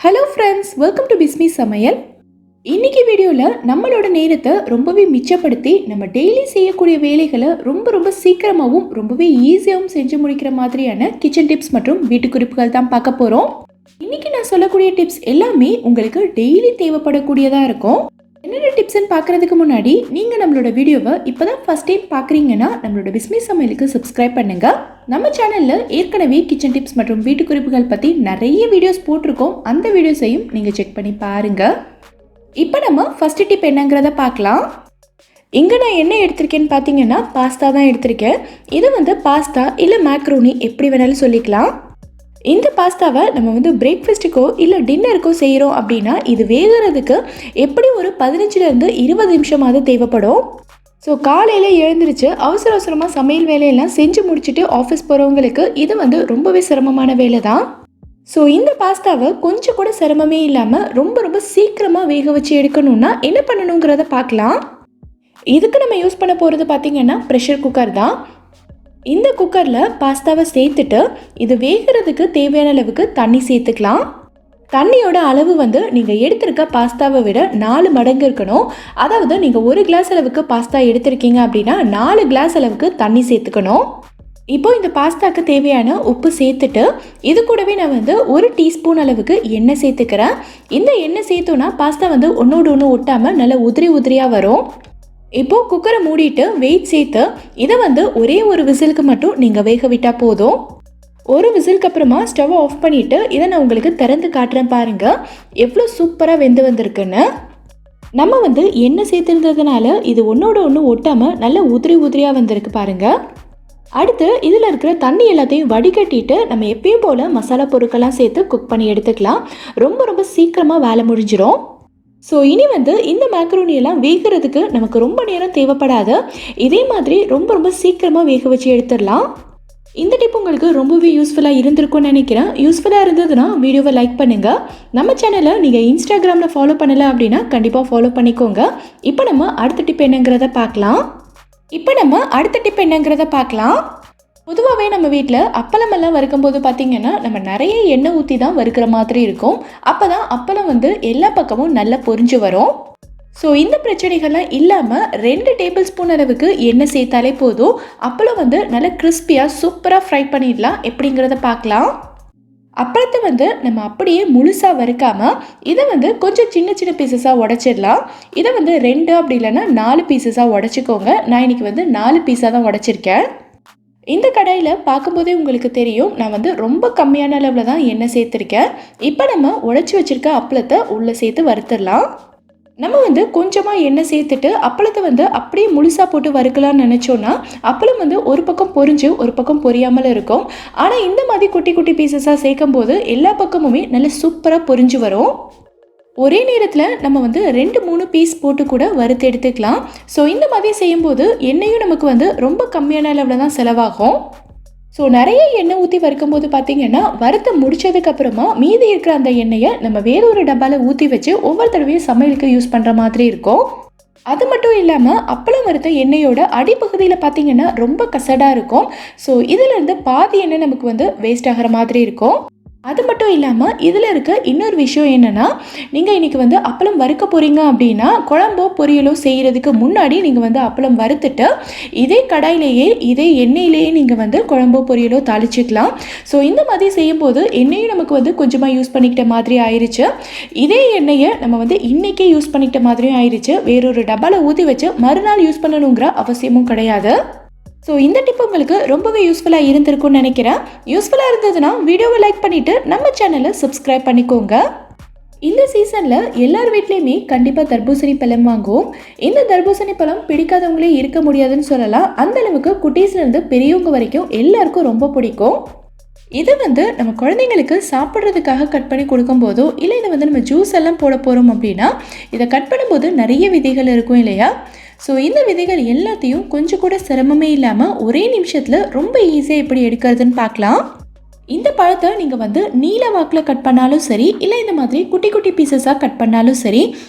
Hello friends, welcome to Bismi சமையல். இன்னைக்கு வீடியோவில் நம்மளோட நேரத்தை ரொம்பவே மிச்சப்படுத்தி நம்ம டெய்லி செய்யக்கூடிய வேலைகளை ரொம்ப சீக்கிரமாகவும் ரொம்பவே ஈஸியாகவும் செஞ்சு முடிக்கிற மாதிரியான கிச்சன் டிப்ஸ் மற்றும் வீட்டு குறிப்புகள் தான் பார்க்க போகிறோம். இன்னைக்கு நான் சொல்லக்கூடிய டிப்ஸ் எல்லாமே உங்களுக்கு டெய்லி தேவைப்படக்கூடியதாக இருக்கும். என்னென்ன டிப்ஸ்ன்னு பார்க்குறதுக்கு முன்னாடி நீங்கள் நம்மளோட வீடியோவை இப்போ தான் ஃபஸ்ட் டைம் பார்க்குறீங்கன்னா நம்மளோட பிஸ்மி சமையலுக்கு சப்ஸ்கிரைப் பண்ணுங்கள். நம்ம சேனலில் ஏற்கனவே கிச்சன் டிப்ஸ் மற்றும் வீட்டு குறிப்புகள் பற்றி நிறைய வீடியோஸ் போட்டிருக்கோம். அந்த வீடியோஸையும் நீங்கள் செக் பண்ணி பாருங்கள். இப்போ நம்ம ஃபஸ்ட்டு டிப் என்னங்கிறத பார்க்கலாம். இங்கே நான் என்ன எடுத்திருக்கேன்னு பார்த்தீங்கன்னா பாஸ்தா தான் எடுத்திருக்கேன். இது பாஸ்தா இல்லை மேக்ரோனி எப்படி வேணாலும் சொல்லிக்கலாம். இந்த பாஸ்தாவை நம்ம பிரேக்ஃபாஸ்ட்டுக்கோ இல்லை டின்னருக்கோ செய்கிறோம் அப்படின்னா இது வேகிறதுக்கு எப்படி ஒரு 15லேருந்து 20 நிமிஷமாவது தேவைப்படும். ஸோ காலையில் எழுந்திரிச்சு அவசரமாக சமையல் வேலையெல்லாம் செஞ்சு முடிச்சுட்டு ஆஃபீஸ் போகிறவங்களுக்கு இது ரொம்பவே சிரமமான வேலை தான். ஸோ இந்த பாஸ்தாவை கொஞ்சம் கூட சிரமமே இல்லாமல் ரொம்ப சீக்கிரமாக வேக வச்சு எடுக்கணும்னா என்ன பண்ணணுங்கிறத பார்க்கலாம். இதுக்கு நம்ம யூஸ் பண்ண போகிறது பார்த்திங்கன்னா ப்ரெஷர் குக்கர் தான். இந்த குக்கரில் பாஸ்தாவை சேர்த்துட்டு இது வேகிறதுக்கு தேவையான அளவுக்கு தண்ணி சேர்த்துக்கலாம். தண்ணியோட அளவு நீங்கள் எடுத்திருக்க பாஸ்தாவை விட 4 மடங்கு இருக்கணும். அதாவது நீங்கள் 1 கிளாஸ் அளவுக்கு பாஸ்தா எடுத்திருக்கீங்க அப்படின்னா 4 கிளாஸ் அளவுக்கு தண்ணி சேர்த்துக்கணும். இப்போ இந்த பாஸ்தாவுக்கு தேவையான உப்பு சேர்த்துட்டு இது கூடவே நான் 1 டீஸ்பூன் அளவுக்கு எண்ணெய் சேர்த்துக்கிறேன். இந்த எண்ணெய் சேர்த்தோன்னா பாஸ்தா ஒன்றோடு ஒன்று ஒட்டாமல் நல்லா உதிரியாக வரும். இப்போது குக்கரை மூடிட்டு வெயிட் சேர்த்து இதை ஒரே ஒரு விசிலுக்கு மட்டும் நீங்கள் வேக விட்டால் போதும். ஒரு விசிலுக்கு அப்புறமா ஸ்டவ் ஆஃப் பண்ணிவிட்டு இதை நான் உங்களுக்கு திறந்து காட்டுறேன் பாருங்கள் எவ்வளோ சூப்பராக வெந்து வந்திருக்குன்னு. நம்ம எண்ணெய் சேர்த்துருந்ததுனால இது ஒன்றோட ஒன்று ஒட்டாமல் நல்லா உதிரியாக வந்திருக்கு பாருங்கள். அடுத்து இதில் இருக்கிற தண்ணி எல்லாத்தையும் வடிகட்டிட்டு நம்ம எப்பயும் போல் மசாலா பொருட்கள்லாம் சேர்த்து குக் பண்ணி எடுத்துக்கலாம். ரொம்ப சீக்கிரமாக வேலை முடிஞ்சிடும். ஸோ இனி இந்த மேக்ரோனியெல்லாம் வேகிறதுக்கு நமக்கு ரொம்ப நேரம் தேவைப்படாது. இதே மாதிரி ரொம்ப சீக்கிரமாக வேக வச்சு எடுத்துடலாம். இந்த டிப் உங்களுக்கு ரொம்பவே யூஸ்ஃபுல்லாக இருந்திருக்கும்னு நினைக்கிறேன். யூஸ்ஃபுல்லாக இருந்ததுன்னா வீடியோவை லைக் பண்ணுங்கள். நம்ம சேனலை நீங்கள் இன்ஸ்டாகிராமில் ஃபாலோ பண்ணலை அப்படின்னா கண்டிப்பாக ஃபாலோ பண்ணிக்கோங்க. இப்போ நம்ம அடுத்த டிப் என்னங்கிறத பார்க்கலாம். பொதுவாகவே நம்ம வீட்டில் அப்பளமெல்லாம் வறுக்கும்போது பார்த்திங்கன்னா நம்ம நிறைய எண்ணெய் ஊற்றி தான் வறுக்கிற மாதிரி இருக்கும். அப்போ தான் அப்பளம் எல்லா பக்கமும் நல்லா பொரிஞ்சு வரும். ஸோ இந்த பிரச்சனைகள்லாம் இல்லாமல் 2 டேபிள் ஸ்பூன் அளவுக்கு எண்ணெய் சேர்த்தாலே போதும். அப்பளம் நல்லா கிறிஸ்பியாக சூப்பராக ஃப்ரை பண்ணிடலாம். எப்படிங்கிறத பார்க்கலாம். அப்பளத்தை நம்ம அப்படியே முழுசாக வறுக்காமல் இதை கொஞ்சம் சின்ன பீசஸாக உடச்சிடலாம். இதை 2 அப்படி இல்லைன்னா 4 பீசஸாக உடச்சிக்கோங்க. நான் இன்றைக்கி 4 பீஸாக தான் உடச்சிருக்கேன். இந்த கடாயில் பார்க்கும்போதே உங்களுக்கு தெரியும் நான் ரொம்ப கம்மியான அளவில் தான் எண்ணெய் சேர்த்துருக்கேன். இப்போ நம்ம உடச்சி வச்சுருக்க அப்பளத்தை உள்ளே சேர்த்து வறுத்துடலாம். நம்ம கொஞ்சமாக எண்ணெய் சேர்த்துட்டு அப்பளத்தை அப்படியே முழுசாக போட்டு வறுக்கலாம்னு நினச்சோன்னா அப்பளம் ஒரு பக்கம் பொரிஞ்சு ஒரு பக்கம் பொரியாமல் இருக்கும். ஆனால் இந்த மாதிரி குட்டி பீசஸாக சேர்க்கும் போது எல்லா பக்கமுமே நல்ல சூப்பராக பொரிஞ்சு வரும். ஒரே நேரத்தில் நம்ம 2-3 பீஸ் போட்டு கூட வறுத்து எடுத்துக்கலாம். ஸோ இந்த மாதிரி செய்யும்போது எண்ணெயும் நமக்கு ரொம்ப கம்மியான அளவில் தான் செலவாகும். ஸோ நிறைய எண்ணெய் ஊற்றி வறுக்கும்போது பார்த்திங்கன்னா வறுத்து முடித்ததுக்கப்புறமா மீதி இருக்கிற அந்த எண்ணெயை நம்ம வேறொரு டப்பாவில் ஊற்றி வச்சு ஒவ்வொரு தடவையும் சமையலுக்கு யூஸ் பண்ணுற மாதிரி இருக்கும். அது மட்டும் இல்லாமல் அப்பளம் வறுத்த எண்ணெயோட அடிப்பகுதியில் பார்த்திங்கன்னா ரொம்ப கசடாக இருக்கும். ஸோ இதிலேருந்து பாதி எண்ணெய் நமக்கு வேஸ்ட் ஆகிற மாதிரி இருக்கும். அது மட்டும் இல்லாமல் இதில் இருக்க இன்னொரு விஷயம் என்னென்னா நீங்கள் இன்றைக்கி அப்பளம் வறுக்க போகிறீங்க அப்படின்னா குழம்போ பொரியலோ செய்கிறதுக்கு முன்னாடி நீங்கள் அப்பளம் வறுத்துட்டு இதே கடாயிலேயே இதே எண்ணெயிலேயே நீங்கள் குழம்போ பொரியலோ தாளிச்சிக்கலாம். ஸோ இந்த மாதிரி செய்யும்போது எண்ணெயும் நமக்கு கொஞ்சமாக யூஸ் பண்ணிக்கிட்ட மாதிரி ஆயிடுச்சு. இதே எண்ணெயை நம்ம இன்றைக்கே யூஸ் பண்ணிக்கிட்ட மாதிரியும் ஆயிடுச்சு. வேறொரு டப்பாவில் ஊற்றி வச்சு மறுநாள் யூஸ் பண்ணணுங்கிற அவசியமும் கிடையாது. ஸோ இந்த டிப் உங்களுக்கு ரொம்பவே யூஸ்ஃபுல்லாக இருந்திருக்கும்னு நினைக்கிறேன். யூஸ்ஃபுல்லாக இருந்ததுன்னா வீடியோவை லைக் பண்ணிவிட்டு நம்ம சேனலை சப்ஸ்கிரைப் பண்ணிக்கோங்க. இந்த சீசனில் எல்லார் வீட்லேயுமே கண்டிப்பாக தர்பூசணி பழம் வாங்குவோம். இந்த தர்பூசணி பழம் பிடிக்காதவங்களே இருக்க முடியாதுன்னு சொல்லலாம். அந்தளவுக்கு குட்டீஸ்லேருந்து பெரியவங்க வரைக்கும் எல்லாருக்கும் ரொம்ப பிடிக்கும். இது நம்ம குழந்தைங்களுக்கு சாப்பிட்றதுக்காக கட் பண்ணி கொடுக்கும்போதோ இல்லை இதை நம்ம ஜூஸ் எல்லாம் போட போகிறோம் அப்படின்னா இதை கட் பண்ணும்போது நிறைய விதைகள் இருக்கும் இல்லையா. ஸோ இந்த விதைகள் எல்லாத்தையும் கொஞ்சம் கூட சிரமமே இல்லாமல் ஒரே நிமிஷத்தில் ரொம்ப ஈஸியாக எப்படி எடுக்கிறதுன்னு பார்க்கலாம். இந்த பழத்தை நீங்கள் நீல வாக்கில் கட் பண்ணாலும் சரி இல்லை இந்த மாதிரி குட்டி பீசஸாக கட் பண்ணாலும் சரி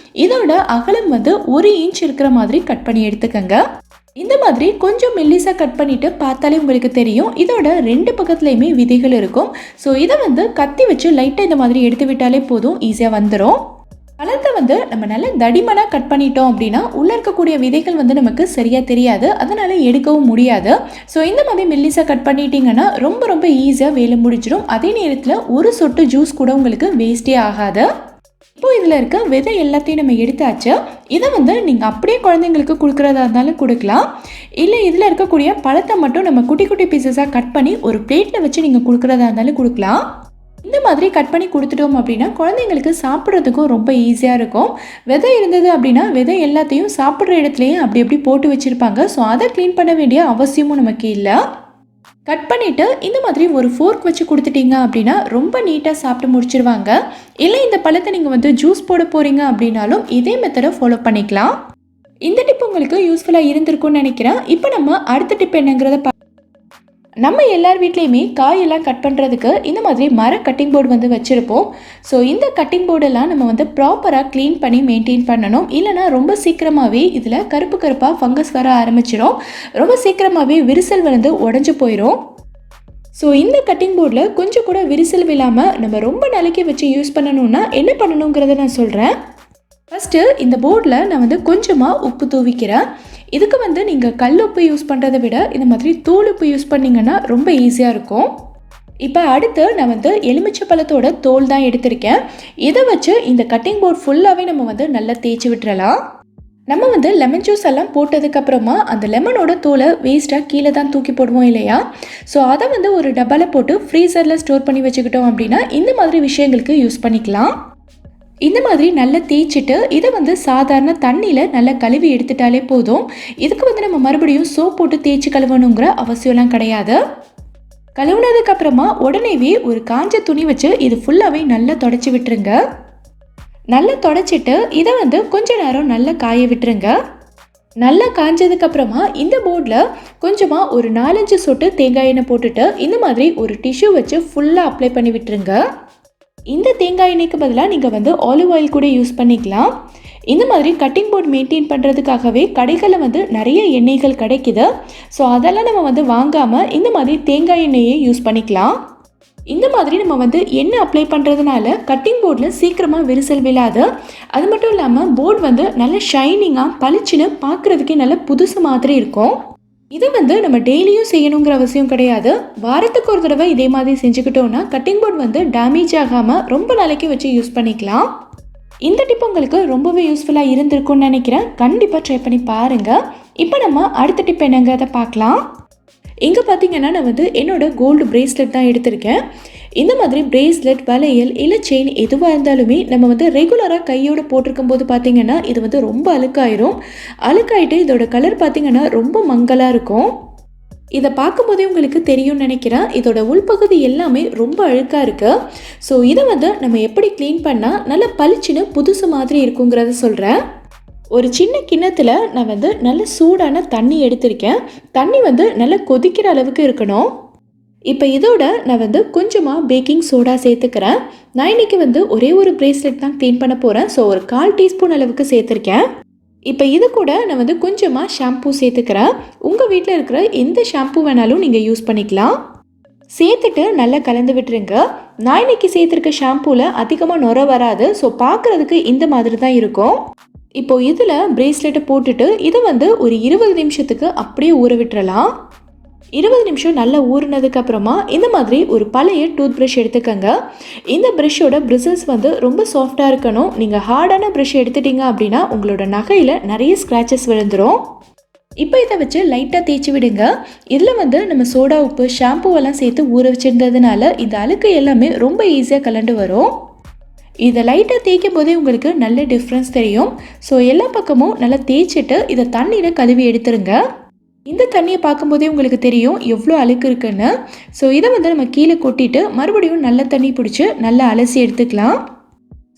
இதோட அகலம் 1 இன்ச் இருக்கிற மாதிரி கட் பண்ணி எடுத்துக்கோங்க. இந்த மாதிரி கொஞ்சம் மெல்லிசாக கட் பண்ணிவிட்டு பார்த்தாலே உங்களுக்கு தெரியும் இதோட 2 பக்கத்துலேயுமே விதைகள் இருக்கும். ஸோ இதை வந்து கத்தி வச்சு லைட்டாக இந்த மாதிரி எடுத்து விட்டாலே போதும், ஈஸியாக வந்துடும். பழத்தை வந்து நம்ம நல்லா தடிமனாக கட் பண்ணிட்டோம் அப்படின்னா உள்ளே இருக்கக்கூடிய விதைகள் வந்து நமக்கு சரியாக தெரியாது, அதனால் எடுக்கவும் முடியாது. ஸோ இந்த மாதிரி மெல்லிசாக கட் பண்ணிட்டீங்கன்னா ரொம்ப ரொம்ப ஈஸியாக வேலை முடிச்சிடும். அதே நேரத்தில் ஒரு சொட்டு ஜூஸ் கூட உங்களுக்கு வேஸ்டே ஆகாது. இப்போ இதில் இருக்க விதை எல்லாத்தையும் நம்ம எடுத்தாச்சு. இதை வந்து நீங்கள் அப்படியே குழந்தைங்களுக்கு கொடுக்குறதா இருந்தாலும் கொடுக்கலாம், இல்லை இதில் இருக்கக்கூடிய பழத்தை மட்டும் நம்ம குட்டி குட்டி பீசஸாக கட் பண்ணி ஒரு பிளேட்டில் வச்சு நீங்கள் கொடுக்குறதா இருந்தாலும் கொடுக்கலாம். இந்த மாதிரி கட் பண்ணி கொடுத்துட்டோம் அப்படின்னா குழந்தைங்களுக்கு சாப்பிட்றதுக்கும் ரொம்ப ஈஸியாக இருக்கும். விதை இருந்தது அப்படின்னா விதை எல்லாத்தையும் சாப்பிட்ற இடத்துலையும் அப்படி எப்படி போட்டு வச்சுருப்பாங்க. ஸோ அதை க்ளீன் பண்ண வேண்டிய அவசியமும் நமக்கு இல்லை. கட் பண்ணிவிட்டு இந்த மாதிரி ஒரு ஃபோர்க் வச்சு கொடுத்துட்டீங்க அப்படின்னா ரொம்ப நீட்டாக சாப்பிட்டு முடிச்சிருவாங்க. இல்லை இந்த பழத்தை நீங்கள் வந்து ஜூஸ் போட போகிறீங்க அப்படின்னாலும் இதே மெத்தடை ஃபாலோ பண்ணிக்கலாம். இந்த டிப் உங்களுக்கு யூஸ்ஃபுல்லாக இருந்திருக்கும்னு நினைக்கிறேன். இப்போ நம்ம அடுத்த டிப் என்னங்கிறத நம்ம எல்லார் வீட்லேயுமே காயெல்லாம் கட் பண்ணுறதுக்கு இந்த மாதிரி மர கட்டிங் போர்டு வந்து வச்சுருப்போம். ஸோ இந்த கட்டிங் போர்டெல்லாம் நம்ம வந்து ப்ராப்பராக க்ளீன் பண்ணி மெயின்டைன் பண்ணணும். இல்லைனா ரொம்ப சீக்கிரமாகவே இதில் கருப்பு கருப்பாக ஃபங்கஸ் வர ஆரம்பிச்சிடும். ரொம்ப சீக்கிரமாகவே விரிசல் வந்து உடஞ்சி போயிடும். ஸோ இந்த கட்டிங் போர்டில் கொஞ்சம் கூட விரிசல் விழாமல் நம்ம ரொம்ப நாளைக்கு வச்சு யூஸ் பண்ணணுன்னா என்ன பண்ணணுங்கிறத நான் சொல்கிறேன். ஃபஸ்ட்டு இந்த போர்டில் நான் வந்து கொஞ்சமாக உப்பு தூவிக்கிறேன். இதுக்கு வந்து நீங்கள் கல் உப்பு யூஸ் பண்ணுறதை விட இந்த மாதிரி தூள் உப்பு யூஸ் பண்ணிங்கன்னா ரொம்ப ஈஸியாக இருக்கும். இப்போ அடுத்து நான் வந்து எலுமிச்சை பழத்தோட தோல் தான் எடுத்திருக்கேன். இதை வச்சு இந்த கட்டிங் போர்ட் ஃபுல்லாகவே நம்ம வந்து நல்லா தேய்ச்சி விட்டுறலாம். நம்ம வந்து லெமன் ஜூஸ் எல்லாம் போட்டதுக்கப்புறமா அந்த லெமனோட தோலை வேஸ்ட்டாக கீழே தான் தூக்கி போடுவோம் இல்லையா? ஸோ அதை வந்து ஒரு டப்பாவில் போட்டு ஃப்ரீசரில் ஸ்டோர் பண்ணி வச்சுக்கிட்டோம் அப்படின்னா இந்த மாதிரி விஷயங்களுக்கு யூஸ் பண்ணிக்கலாம். இந்த மாதிரி நல்லா தேய்ச்சிட்டு இதை வந்து சாதாரண தண்ணியில் நல்லா கழுவி எடுத்துட்டாலே போதும். இதுக்கு வந்து நம்ம மறுபடியும் சோப் போட்டு தேய்ச்சி கழுவணுங்கிற அவசியம்லாம் கிடையாது. கழுவுனதுக்கப்புறமா உடனேவே ஒரு காஞ்ச துணி வச்சு இது ஃபுல்லாகவே நல்லா தொடச்சி விட்டுருங்க. நல்லா தொடச்சிட்டு இதை வந்து கொஞ்ச நேரம் நல்லா காய விட்டுருங்க. நல்லா காஞ்சதுக்கப்புறமா இந்த போர்டில் கொஞ்சமாக ஒரு 4-5 சொட்டு தேங்காய் எண்ணெய் போட்டுட்டு இந்த மாதிரி ஒரு டிஷ்யூ வச்சு ஃபுல்லாக அப்ளை பண்ணி விட்டுருங்க. இந்த தேங்காய் எண்ணெய்க்கு பதிலாக நீங்கள் வந்து ஆலிவ் ஆயில் கூட யூஸ் பண்ணிக்கலாம். இந்த மாதிரி கட்டிங் போர்ட் மெயின்டைன் பண்ணுறதுக்காகவே கடைகளில் வந்து நிறைய எண்ணெய்கள் கிடைக்குது. ஸோ அதெல்லாம் நம்ம வந்து வாங்காமல் இந்த மாதிரி தேங்காய் எண்ணெயை யூஸ் பண்ணிக்கலாம். இந்த மாதிரி நம்ம வந்து எண்ணெய் அப்ளை பண்ணுறதுனால கட்டிங் போர்டில் சீக்கிரமாக விரிசல் விழாது. அது மட்டும் இல்லாமல் போர்டு வந்து நல்ல ஷைனிங்காக பளிச்சுன்னு பார்க்குறதுக்கே நல்ல புதுசு மாதிரி இருக்கும். இதை வந்து நம்ம டெய்லியும் செய்யணுங்கிற அவசியம் கிடையாது. வாரத்துக்கு ஒரு தடவை இதே மாதிரி செஞ்சுக்கிட்டோன்னா கட்டிங் போர்ட் வந்து டேமேஜ் ஆகாமல் ரொம்ப நாளைக்கு வச்சு யூஸ் பண்ணிக்கலாம். இந்த டிப் உங்களுக்கு ரொம்பவே யூஸ்ஃபுல்லாக இருந்திருக்கும்னு நினைக்கிறேன். கண்டிப்பாக ட்ரை பண்ணி பாருங்கள். இப்போ நம்ம அடுத்த டிப் என்னங்கிறத பார்க்கலாம். இங்கே பார்த்தீங்கன்னா நான் வந்து என்னோடய கோல்டு பிரேஸ்லெட் தான் எடுத்திருக்கேன். இந்த மாதிரி பிரேஸ்லெட், வளையல் இல்லை செயின் எதுவாக இருந்தாலுமே நம்ம வந்து ரெகுலராக கையோடு போட்டிருக்கும் போது பார்த்திங்கன்னா இது வந்து ரொம்ப அழுக்காயிட்டு இதோட கலர் பார்த்திங்கன்னா ரொம்ப மங்கலாக இருக்கும். இதை பார்க்கும்போதே உங்களுக்கு தெரியும்னு நினைக்கிறேன். இதோட உள்பகுதி எல்லாமே ரொம்ப அழுக்காக இருக்குது. ஸோ இதை வந்து நம்ம எப்படி க்ளீன் பண்ணால் நல்லா பளிச்சுன்னு புதுசு மாதிரி இருக்குங்கிறத சொல்கிறேன். ஒரு சின்ன கிண்ணத்தில் நான் வந்து நல்ல சூடான தண்ணி எடுத்திருக்கேன். தண்ணி வந்து நல்லா கொதிக்கிற அளவுக்கு இருக்கணும். இப்போ இதோட நான் வந்து கொஞ்சமாக பேக்கிங் சோடா சேர்த்துக்கிறேன். நான் இன்றைக்கி வந்து ஒரே ஒரு பிரேஸ்லெட் தான் க்ளீன் பண்ண போகிறேன். ஸோ ஒரு 1/4 டீஸ்பூன் அளவுக்கு சேர்த்துருக்கேன். இப்போ இது கூட நான் வந்து கொஞ்சமாக ஷாம்பூ சேர்த்துக்கிறேன். உங்கள் வீட்டில் இருக்கிற எந்த ஷாம்பூ வேணாலும் நீங்கள் யூஸ் பண்ணிக்கலாம். சேர்த்துட்டு நல்லா கலந்து விட்டுருங்க. நான் இன்றைக்கி சேர்த்துருக்க ஷாம்பூவில் அதிகமாக நுர வராது. ஸோ பார்க்குறதுக்கு இந்த மாதிரி தான் இருக்கும். இப்போது இதில் பிரேஸ்லெட்டை போட்டுட்டு இதை வந்து ஒரு 20 நிமிஷத்துக்கு அப்படியே ஊற விட்டுறலாம். 20 நிமிஷம் நல்லா ஊறினதுக்கப்புறமா இந்த மாதிரி ஒரு பழைய டூத் ப்ரஷ் எடுத்துக்கோங்க. இந்த ப்ரஷ்ஷோட பிரிசில்ஸ் வந்து ரொம்ப சாஃப்டாக இருக்கணும். நீங்கள் ஹார்டான ப்ரஷ் எடுத்துட்டீங்க அப்படின்னா உங்களோட நகையில் நிறைய ஸ்க்ராச்சஸ் விழுந்துடும். இப்போ இதை வச்சு லைட்டாக தேய்ச்சி விடுங்க. இதில் வந்து நம்ம சோடா உப்பு, ஷாம்பூவெல்லாம் சேர்த்து ஊற வச்சுருந்ததுனால இந்த அழுக்கு எல்லாமே ரொம்ப ஈஸியாக கலண்டு வரும். இதை லைட்டாக தேய்க்கும் போதே உங்களுக்கு நல்ல டிஃப்ரென்ஸ் தெரியும். ஸோ எல்லா பக்கமும் நல்லா தேய்ச்சிட்டு இதை தண்ணியில் கழுவி எடுத்துருங்க. இந்த தண்ணியை பார்க்கும்போதே உங்களுக்கு தெரியும் எவ்வளோ அழுக்கு இருக்குன்னு. ஸோ இதை வந்து நம்ம கீழே கொட்டிட்டு மறுபடியும் நல்ல தண்ணி பிடிச்சி நல்லா அலசி எடுத்துக்கலாம்.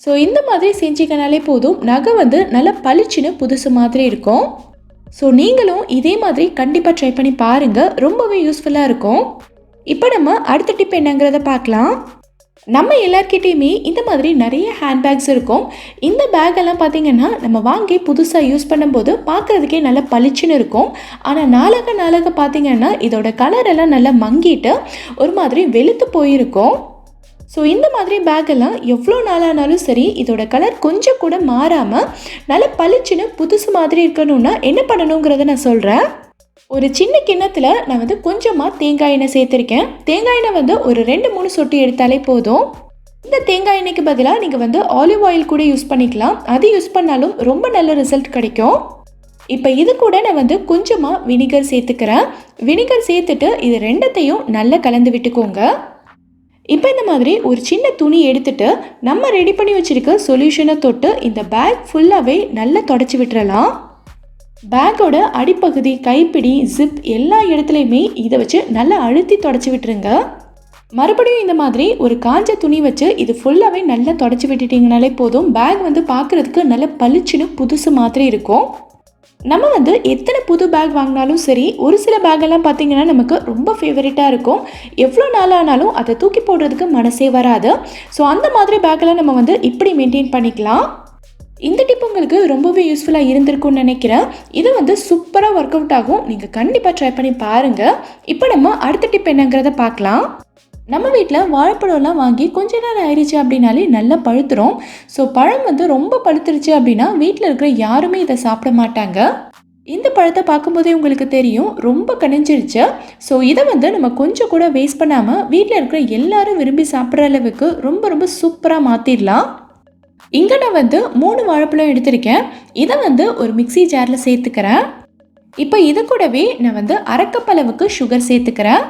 ஸோ இந்த மாதிரி செஞ்சிங்கனாலே போதும், நகை வந்து நல்லா பளிச்சுன்னு புதுசு மாதிரி இருக்கும். ஸோ நீங்களும் இதே மாதிரி கண்டிப்பாக ட்ரை பண்ணி பாருங்கள். ரொம்பவே யூஸ்ஃபுல்லாக இருக்கும். இப்போ நம்ம அடுத்த டிப் என்னங்கிறத பார்க்கலாம். நம்ம எல்லார்கிட்டேயுமே இந்த மாதிரி நிறைய ஹேண்ட்பேக்ஸ் இருக்கும். இந்த பேக்கெல்லாம் பார்த்திங்கன்னா நம்ம வாங்கி புதுசாக யூஸ் பண்ணும்போது பார்க்குறதுக்கே நல்லா பளிச்சுன்னு இருக்கும். ஆனால் நாளாக நாளாக பார்த்திங்கன்னா இதோட கலரெல்லாம் நல்லா மங்கிட்டு ஒரு மாதிரி வெளுத்து போயிருக்கும். ஸோ இந்த மாதிரி பேக்கெல்லாம் எவ்வளோ நாளானாலும் சரி இதோட கலர் கொஞ்சம் கூட மாறாமல் நல்லா பளிச்சுன்னு புதுசு மாதிரி இருக்கணும்னா என்ன பண்ணணுங்கிறத நான் சொல்கிறேன். ஒரு சின்ன கிண்ணத்தில் நான் கொஞ்சமாக தேங்காய் எண்ணெய் சேர்த்துருக்கேன். தேங்காய் எண்ணெய் ஒரு 2-3 சொட்டு எடுத்தாலே போதும். இந்த தேங்காய் எண்ணெய்க்கு பதிலாக நீங்கள் ஆலிவ் ஆயில் கூட யூஸ் பண்ணிக்கலாம். அது யூஸ் பண்ணாலும் ரொம்ப நல்ல ரிசல்ட் கிடைக்கும். இப்போ இது கூட நான் கொஞ்சமாக வினிகர் சேர்த்துக்கிறேன். வினிகர் சேர்த்துட்டு இது ரெண்டத்தையும் நல்லா கலந்து விட்டுக்கோங்க. இப்போ இந்த மாதிரி ஒரு சின்ன துணி எடுத்துட்டு நம்ம ரெடி பண்ணி வச்சுருக்க சொல்யூஷனை தொட்டு இந்த பேக் ஃபுல்லாகவே நல்லா தொடச்சி விட்டுறலாம். பேக்கோட அடிப்பகுதி, கைப்பிடி, ஜிப் எல்லா இடத்துலையுமே இதை வச்சு நல்லா அழுத்தி தொடச்சி விட்டுருங்க. மறுபடியும் இந்த மாதிரி ஒரு காஞ்ச துணி வச்சு இது ஃபுல்லாகவே நல்லா தொடச்சி விட்டுட்டிங்கனாலே போதும். பேக் பார்க்குறதுக்கு நல்ல பளிச்சுன்னு புதுசு மாதிரி இருக்கும். நம்ம எத்தனை புது பேக் வாங்கினாலும் சரி, ஒரு சில பேக்கெல்லாம் பார்த்திங்கன்னா நமக்கு ரொம்ப ஃபேவரட்டாக இருக்கும். எவ்வளோ நாளானாலும் அதை தூக்கி போடுறதுக்கு மனசே வராது. ஸோ அந்த மாதிரி பேக்கெல்லாம் நம்ம இப்படி மெயின்டைன் பண்ணிக்கலாம். இந்த டிப் உங்களுக்கு ரொம்பவே யூஸ்ஃபுல்லாக இருந்திருக்கும்னு நினைக்கிறேன். இது சூப்பராக ஒர்க் அவுட் ஆகும். நீங்கள் கண்டிப்பாக ட்ரை பண்ணி பாருங்கள். இப்போ நம்ம அடுத்த டிப் என்னங்கிறத பார்க்கலாம். நம்ம வீட்டில் வாழைப்பழம்லாம் வாங்கி கொஞ்ச நேரம் ஆயிடுச்சு அப்படின்னாலே நல்லா பழுத்துரும். ஸோ பழம் ரொம்ப பழுத்துருச்சு அப்படின்னா வீட்டில் இருக்கிற யாருமே இதை சாப்பிட மாட்டாங்க. இந்த பழத்தை பார்க்கும்போதே உங்களுக்கு தெரியும் ரொம்ப கனிஞ்சிருச்சு. ஸோ இதை நம்ம கொஞ்சம் கூட வேஸ்ட் பண்ணாமல் வீட்டில் இருக்கிற எல்லாரும் விரும்பி சாப்பிட்ற அளவுக்கு ரொம்ப ரொம்ப சூப்பராக மாற்றிடலாம். இங்கே நான் 3 வாழைப்பழம் எடுத்திருக்கேன். இதை ஒரு மிக்ஸி ஜாரில் சேர்த்துக்கிறேன். இப்போ இது கூடவே நான் அரைக்கப்பளவுக்கு சுகர் சேர்த்துக்கிறேன்.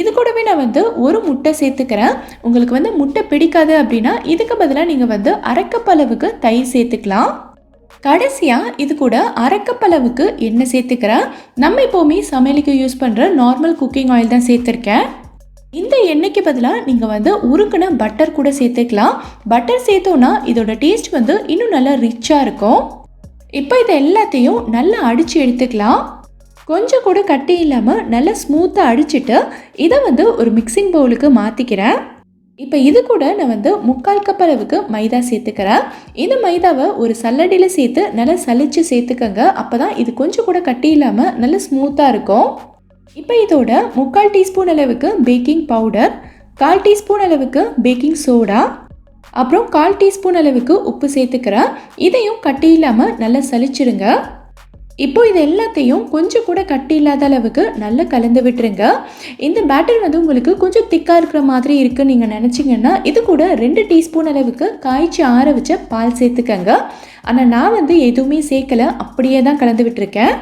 இது கூடவே நான் ஒரு முட்டை சேர்த்துக்கிறேன். உங்களுக்கு முட்டை பிடிக்காது அப்படின்னா இதுக்கு பதிலாக நீங்கள் அரைக்கப்பளவுக்கு தயிர் சேர்த்துக்கலாம். கடைசியாக இது கூட அரைக்கப்பளவுக்கு எண்ணெய் சேர்த்துக்கிறேன். நம்ம எப்போவுமே சமையலுக்கு யூஸ் பண்ணுற நார்மல் குக்கிங் ஆயில் தான் சேர்த்துருக்கேன். இந்த எண்ணெய்க்கு பதிலாக நீங்கள் உருக்குன பட்டர் கூட சேர்த்துக்கலாம். பட்டர் சேர்த்தோன்னா இதோட டேஸ்ட் இன்னும் நல்லா ரிச்சாக இருக்கும். இப்போ இதை எல்லாத்தையும் நல்லா அடித்து எடுத்துக்கலாம். கொஞ்சம் கூட கட்டி இல்லாமல் நல்லா ஸ்மூத்தாக அடிச்சுட்டு இதை ஒரு மிக்சிங் பவுலுக்கு மாற்றிக்கிறேன். இப்போ இது கூட நான் 3/4 கப் அளவுக்கு மைதா சேர்த்துக்கிறேன். இந்த மைதாவை ஒரு சல்லடையில் சேர்த்து நல்லா சலிச்சு சேர்த்துக்கங்க. அப்போ தான் இது கொஞ்சம் கூட கட்டி இல்லாமல் நல்லா ஸ்மூத்தாக இருக்கும். இப்போ இதோட 3/4 டீஸ்பூன் அளவுக்கு பேக்கிங் பவுடர், 1/4 டீஸ்பூன் அளவுக்கு பேக்கிங் சோடா, அப்புறம் 1/4 டீஸ்பூன் அளவுக்கு உப்பு சேர்த்துக்கிறேன். இதையும் கட்டி இல்லாமல் நல்லா சலிச்சிருங்க. இப்போ இது எல்லாத்தையும் கொஞ்சம் கூட கட்டி இல்லாத அளவுக்கு நல்லா கலந்து விட்டுருங்க. இந்த பேட்டர் உங்களுக்கு கொஞ்சம் திக்காக இருக்கிற மாதிரி இருக்குன்னு நீங்கள் நினச்சிங்கன்னா இது கூட 2 டீஸ்பூன் அளவுக்கு காய்ச்சி ஆற வச்ச பால் சேர்த்துக்கங்க. ஆனால் நான் எதுவுமே சேர்க்கலை, அப்படியே தான் கலந்து விட்டுருக்கேன்.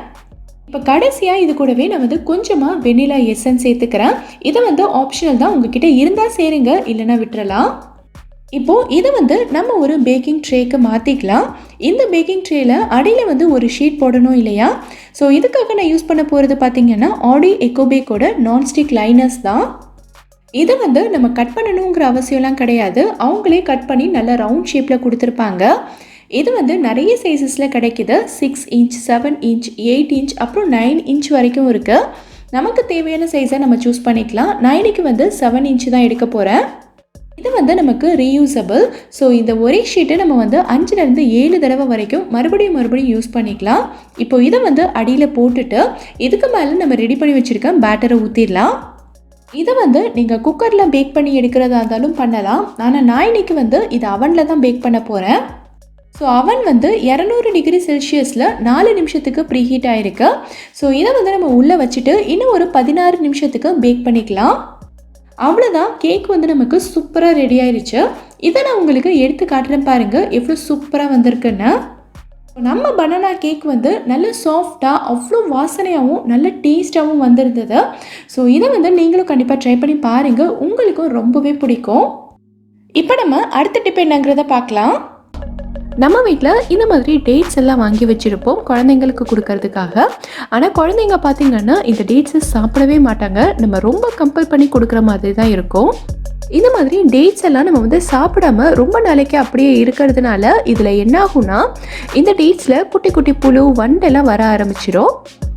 இப்போ கடைசியாக இது கூடவே நான் கொஞ்சமாக வெனிலா எசன்ஸ் சேர்த்துக்கிறேன். இதை ஆப்ஷனல் தான், உங்ககிட்ட இருந்தால் சேருங்க, இல்லைன்னா விட்டுறலாம். இப்போது இதை நம்ம ஒரு பேக்கிங் ட்ரேக்கு மாற்றிக்கலாம். இந்த பேக்கிங் ட்ரேயில் அடியில் ஒரு ஷீட் போடணும் இல்லையா? ஸோ இதுக்காக நான் யூஸ் பண்ண போகிறது பார்த்திங்கன்னா ஆடி எக்கோபேக்கோட நான்ஸ்டிக் லைனர்ஸ் தான். இதை நம்ம கட் பண்ணணுங்கிற அவசியம்லாம் கிடையாது. அவங்களே கட் பண்ணி நல்லா ரவுண்ட் ஷேப்பில் கொடுத்துருப்பாங்க. இது நிறைய சைஸஸில் கிடைக்கிது. 6 இன்ச், 7 இன்ச், 8 இன்ச், அப்புறம் 9 இன்ச் வரைக்கும் இருக்குது. நமக்கு தேவையான சைஸை நம்ம சூஸ் பண்ணிக்கலாம். நான் இன்றைக்கி 7 இன்ச் தான் எடுக்க போகிறேன். இது நமக்கு ரீயூசபிள். ஸோ இந்த ஒரே ஷீட்டை நம்ம 5லேருந்து 7 தடவை வரைக்கும் மறுபடியும் யூஸ் பண்ணிக்கலாம். இப்போ இதை அடியில் போட்டுட்டு இதுக்கு மேலே நம்ம ரெடி பண்ணி வச்சுருக்க பேட்டரை ஊற்றிடலாம். இதை நீங்கள் குக்கரில் பேக் பண்ணி எடுக்கிறதா இருந்தாலும் பண்ணலாம். ஆனால் நான் இன்றைக்கி இதை அவனில் தான் பேக் பண்ண போகிறேன். ஸோ அவன் 200 டிகிரி செல்சியஸில் 4 நிமிஷத்துக்கு ப்ரீஹீட் ஆகிருக்கு. ஸோ இதை நம்ம உள்ளே வச்சுட்டு இன்னும் ஒரு 16 நிமிஷத்துக்கு பேக் பண்ணிக்கலாம். அவ்வளோதான், கேக் நமக்கு சூப்பராக ரெடி ஆயிடுச்சு. இதை நான் உங்களுக்கு எடுத்து காட்டுறேன் பாருங்கள் எவ்வளோ சூப்பராக வந்திருக்குன்னு. நம்ம பனானா கேக் நல்ல சாஃப்டாக அவ்வளோ வாசனையாகவும் நல்ல டேஸ்ட்டாகவும் வந்திருந்தது. ஸோ இதை நீங்களும் கண்டிப்பாக ட்ரை பண்ணி பாருங்கள், உங்களுக்கும் ரொம்பவே பிடிக்கும். இப்போ நம்ம அடுத்த டிப் என்னங்கிறத பார்க்கலாம். நம்ம வீட்டில் இந்த மாதிரி டேட்ஸ் எல்லாம் வாங்கி வச்சுருப்போம் குழந்தைங்களுக்கு கொடுக்கறதுக்காக. ஆனால் குழந்தைங்க பார்த்திங்கன்னா இந்த டேட்ஸை சாப்பிடவே மாட்டாங்க. நம்ம ரொம்ப கம்பல் பண்ணி கொடுக்குற மாதிரி தான் இருக்கும். இந்த மாதிரி டேட்ஸ் எல்லாம் நம்ம சாப்பிடாம ரொம்ப நாளைக்கு அப்படியே இருக்கிறதுனால இதில் என்ன ஆகும்னா இந்த டேட்ஸில் குட்டி குட்டி புழு வண்டெல்லாம் வர ஆரம்பிச்சிடும்.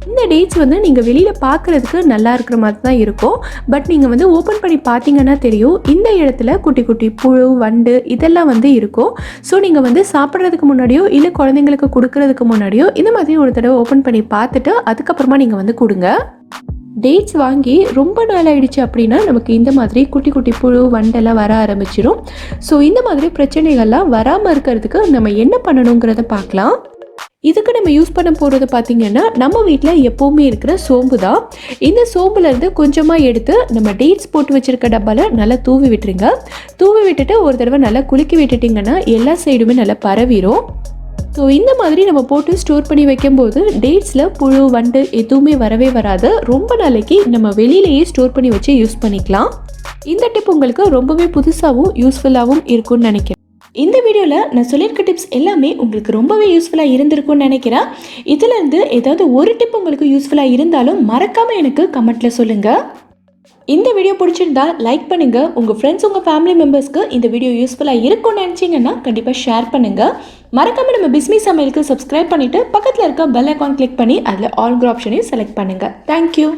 இந்த டேட்ஸ் வந்து நீங்கள் வெளியில் பார்க்குறதுக்கு நல்லா இருக்கிற மாதிரி தான் இருக்கும். பட் நீங்கள் வந்து ஓப்பன் பண்ணி பார்த்தீங்கன்னா தெரியும், இந்த இடத்துல குட்டி குட்டி புழு, வண்டு இதெல்லாம் வந்து இருக்கும். ஸோ நீங்கள் வந்து சாப்பிட்றதுக்கு முன்னாடியோ இல்லை குழந்தைங்களுக்கு கொடுக்கறதுக்கு முன்னாடியோ இந்த மாதிரி ஒரு தடவை ஓப்பன் பண்ணி பார்த்துட்டு அதுக்கப்புறமா நீங்கள் வந்து கொடுங்க. டேட்ஸ் வாங்கி ரொம்ப நாள் ஆயிடுச்சு அப்படின்னா நமக்கு இந்த மாதிரி குட்டி குட்டி புழு, வண்டெல்லாம் வர ஆரம்பிச்சிடும். ஸோ இந்த மாதிரி பிரச்சனைகள்லாம் வராமல் இருக்கிறதுக்கு நம்ம என்ன பண்ணணுங்கிறத பார்க்கலாம். இதுக்கு நம்ம யூஸ் பண்ண போகிறது பார்த்திங்கன்னா நம்ம வீட்டில் எப்போவுமே இருக்கிற சோம்பு தான். இந்த சோம்புலேருந்து கொஞ்சமாக எடுத்து நம்ம டேட்ஸ் போட்டு வச்சுருக்க டப்பாவில் நல்லா தூவி விட்டுருங்க. தூவி விட்டுட்டு ஒரு தடவை நல்லா குலுக்கி விட்டுட்டிங்கன்னா எல்லா சைடுமே நல்லா பரவிடும். ஸோ இந்த மாதிரி நம்ம போட்டு ஸ்டோர் பண்ணி வைக்கும்போது டேட்ஸில் புழு, வண்டு எதுவுமே வரவே வராது. ரொம்ப நாளைக்கு நம்ம வெளியிலேயே ஸ்டோர் பண்ணி வச்சு யூஸ் பண்ணிக்கலாம். இந்த டிப் உங்களுக்கு ரொம்பவே புதுசாகவும் யூஸ்ஃபுல்லாகவும் இருக்கும்னு நினைக்கிறேன். இந்த வீடியோவில் நான் சொல்லியிருக்க டிப்ஸ் எல்லாமே உங்களுக்கு ரொம்பவே யூஸ்ஃபுல்லாக இருந்திருக்கும்னு நினைக்கிறேன். இதிலேருந்து ஏதாவது ஒரு டிப் உங்களுக்கு யூஸ்ஃபுல்லாக இருந்தாலும் மறக்காமல் எனக்கு கமெண்ட்டில் சொல்லுங்கள். இந்த வீடியோ பிடிச்சிருந்தா லைக் பண்ணுங்கள். உங்கள் ஃப்ரெண்ட்ஸ், உங்கள் ஃபேமிலி மெம்பர்ஸ்க்கு இந்த வீடியோ யூஸ்ஃபுல்லாக இருக்கும்னு நினச்சிங்கன்னா கண்டிப்பாக ஷேர் பண்ணுங்கள். மறக்காமல் நம்ம பிஸ்மி சமையலுக்கு சப்ஸ்கிரைப் பண்ணிவிட்டு பக்கத்தில் இருக்க பெல் ஐக்கான் கிளிக் பண்ணி அதில் ஆல்ங்கிற ஆப்ஷனையும் செலக்ட் பண்ணுங்கள். தேங்க்யூ.